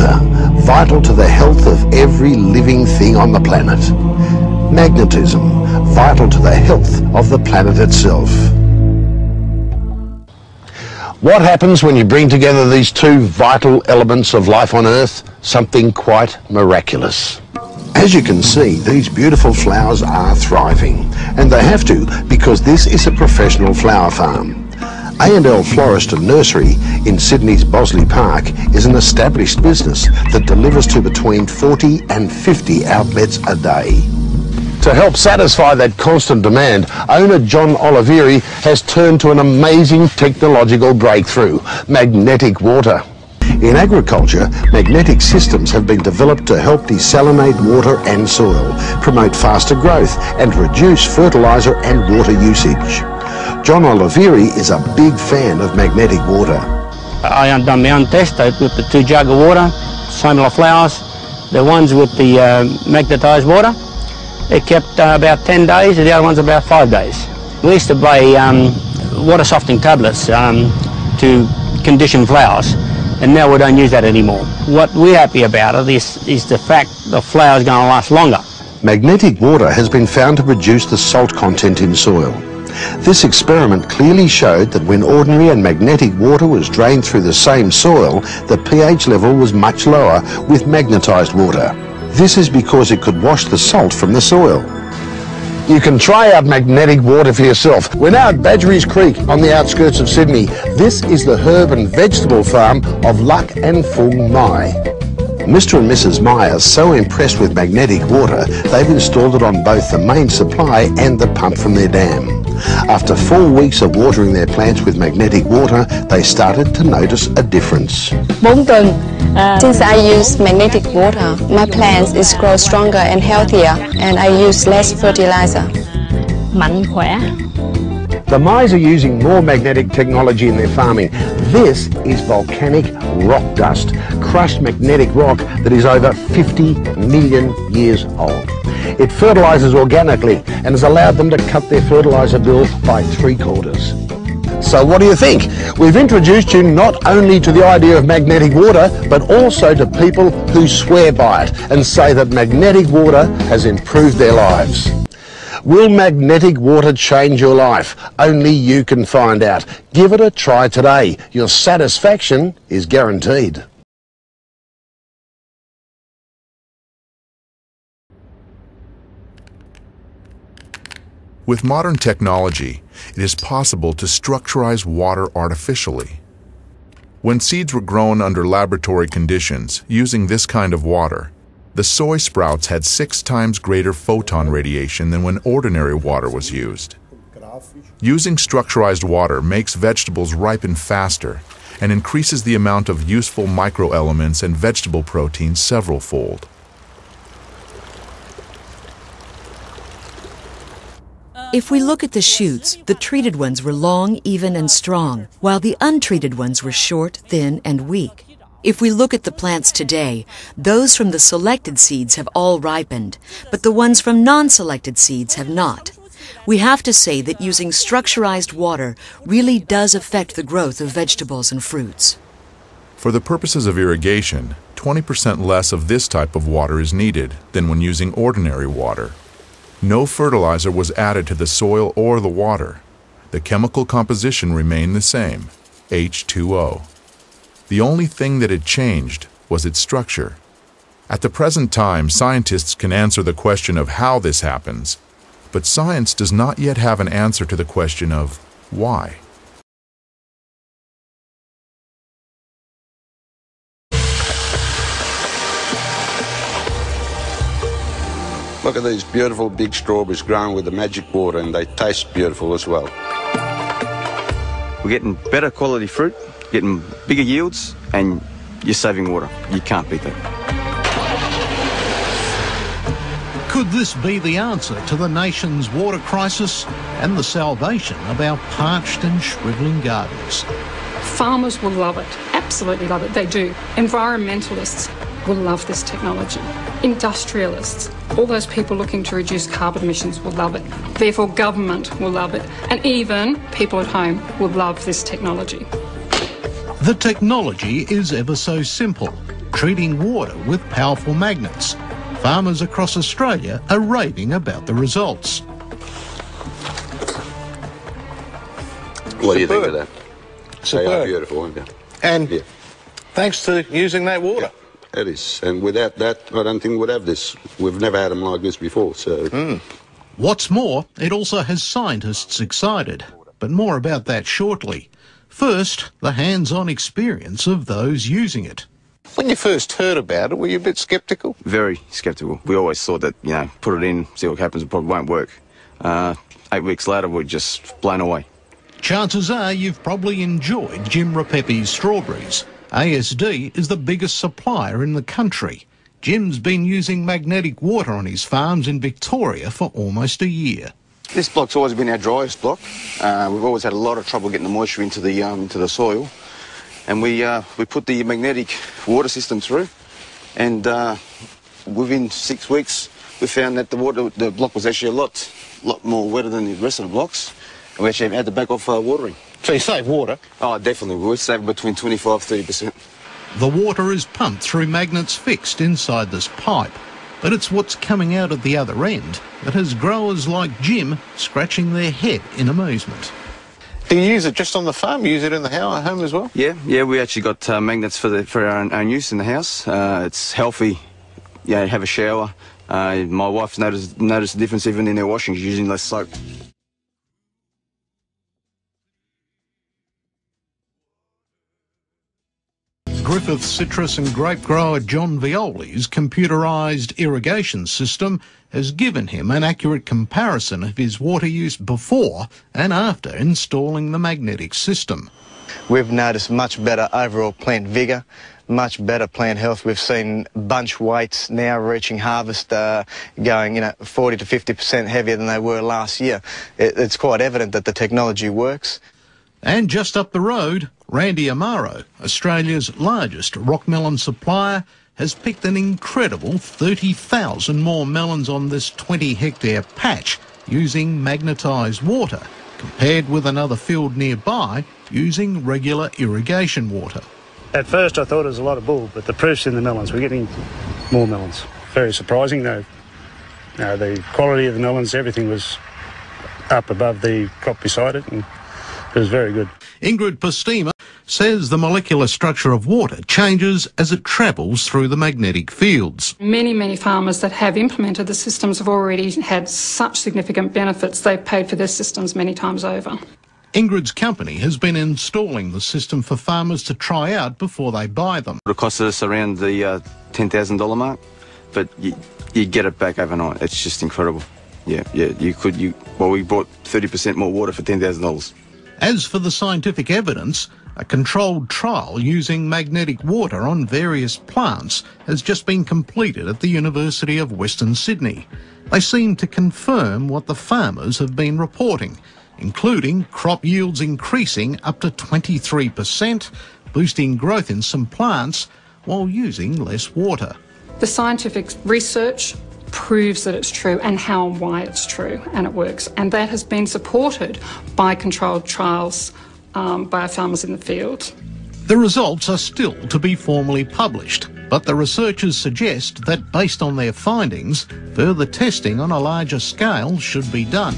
water, vital to the health of every living thing on the planet. Magnetism, vital to the health of the planet itself. What happens when you bring together these two vital elements of life on Earth? Something quite miraculous. As you can see, these beautiful flowers are thriving, and they have to because this is a professional flower farm. A&L Florist and Nursery in Sydney's Bosley Park is an established business that delivers to between 40 and 50 outlets a day. To help satisfy that constant demand, owner John Oliveri has turned to an amazing technological breakthrough: magnetic water. In agriculture, magnetic systems have been developed to help desalinate water and soil, promote faster growth and reduce fertiliser and water usage. John Oliveri is a big fan of magnetic water. I done my own test. I put the 2 jugs of water, similar flowers, the ones with the magnetised water. It kept about 10 days, and the other one's about 5 days. We used to buy water softening tablets to condition flowers, and now we don't use that anymore. What we're happy about it is the fact the flower's going to last longer. Magnetic water has been found to reduce the salt content in soil. This experiment clearly showed that when ordinary and magnetic water was drained through the same soil, the pH level was much lower with magnetised water. This is because it could wash the salt from the soil. You can try out magnetic water for yourself. We're now at Badgerys Creek on the outskirts of Sydney. This is the herb and vegetable farm of Luck and Fung Mai. Mr. and Mrs. Mai are so impressed with magnetic water, they've installed it on both the main supply and the pump from their dam. After 4 weeks of watering their plants with magnetic water, they started to notice a difference. 4 tuần. Since I use magnetic water, my plants is grow stronger and healthier, and I use less fertilizer. Mạnh khỏe. The Mais are using more magnetic technology in their farming. This is volcanic rock dust, crushed magnetic rock that is over 50 million years old. It fertilises organically and has allowed them to cut their fertiliser bill by 3/4. So what do you think? We've introduced you not only to the idea of magnetic water, but also to people who swear by it and say that magnetic water has improved their lives. Will magnetic water change your life? Only you can find out. Give it a try today. Your satisfaction is guaranteed. With modern technology, it is possible to structurize water artificially. When seeds were grown under laboratory conditions using this kind of water, the soy sprouts had 6 times greater photon radiation than when ordinary water was used. Using structurized water makes vegetables ripen faster and increases the amount of useful microelements and vegetable proteins several-fold. If we look at the shoots, the treated ones were long, even, and strong, while the untreated ones were short, thin, and weak. If we look at the plants today, those from the selected seeds have all ripened, but the ones from non-selected seeds have not. We have to say that using structurized water really does affect the growth of vegetables and fruits. For the purposes of irrigation, 20% less of this type of water is needed than when using ordinary water. No fertilizer was added to the soil or the water. The chemical composition remained the same, H2O. The only thing that had changed was its structure. At the present time, scientists can answer the question of how this happens, but science does not yet have an answer to the question of why. Look at these beautiful big strawberries growing with the magic water, and they taste beautiful as well. We're getting better quality fruit, getting bigger yields, and you're saving water. You can't beat that. Could this be the answer to the nation's water crisis and the salvation of our parched and shrivelling gardens? Farmers will love it, absolutely love it, they do. Environmentalists will love this technology. Industrialists, all those people looking to reduce carbon emissions will love it. Therefore, government will love it. And even people at home will love this technology. The technology is ever so simple. treating water with powerful magnets. Farmers across Australia are raving about the results. What do you think of that? Superb. They are beautiful, aren't they? And thanks to using that water. Yeah, it is. And without that, I don't think we'd have this. We've never had them like this before, so... What's more, it also has scientists excited. But more about that shortly. First, the hands-on experience of those using it. When you first heard about it, were you a bit sceptical? Very sceptical. We always thought that, you know, put it in, see what happens, it probably won't work. 8 weeks later, we're just blown away. Chances are you've probably enjoyed Jim Rapepi's strawberries. ASD is the biggest supplier in the country. Jim's been using magnetic water on his farms in Victoria for almost a year. This block's always been our driest block. We've always had a lot of trouble getting the moisture into the soil. And we put the magnetic water system through, and within 6 weeks we found that the block was actually a lot more wetter than the rest of the blocks, and we actually had to back off watering. So you save water? Oh, definitely. We save between 25–30%. The water is pumped through magnets fixed inside this pipe, but it's what's coming out at the other end that has growers like Jim scratching their head in amazement. Do you use it just on the farm? You use it in the home as well? Yeah, we actually got magnets for our own use in the house. It's healthy. Yeah, have a shower. My wife's noticed the difference even in her washing. She's using less soap. Griffith citrus and grape grower John Violi's computerised irrigation system has given him an accurate comparison of his water use before and after installing the magnetic system. We've noticed much better overall plant vigour, much better plant health. We've seen bunch weights now reaching harvest going 40 to 50% heavier than they were last year. It's quite evident that the technology works. And just up the road, Randy Amaro, Australia's largest rock melon supplier, has picked an incredible 30,000 more melons on this 20-hectare patch using magnetised water, compared with another field nearby using regular irrigation water. At first I thought it was a lot of bull, but the proof's in the melons. We're getting more melons. Very surprising though. The quality of the melons, everything was up above the crop beside it, and it was very good. Ingrid Postema says the molecular structure of water changes as it travels through the magnetic fields. Many farmers that have implemented the systems have already had such significant benefits, they've paid for their systems many times over. Ingrid's company has been installing the system for farmers to try out before they buy them. It cost us around the $10,000 mark, but you get it back overnight. It's just incredible. Yeah, we bought 30% more water for $10,000. As for the scientific evidence, a controlled trial using magnetic water on various plants has just been completed at the University of Western Sydney. They seem to confirm what the farmers have been reporting, including crop yields increasing up to 23%, boosting growth in some plants while using less water. The scientific research proves that it's true and how and why it's true, and it works. And that has been supported by controlled trials by our farmers in the field. The results are still to be formally published, but the researchers suggest that based on their findings, further testing on a larger scale should be done.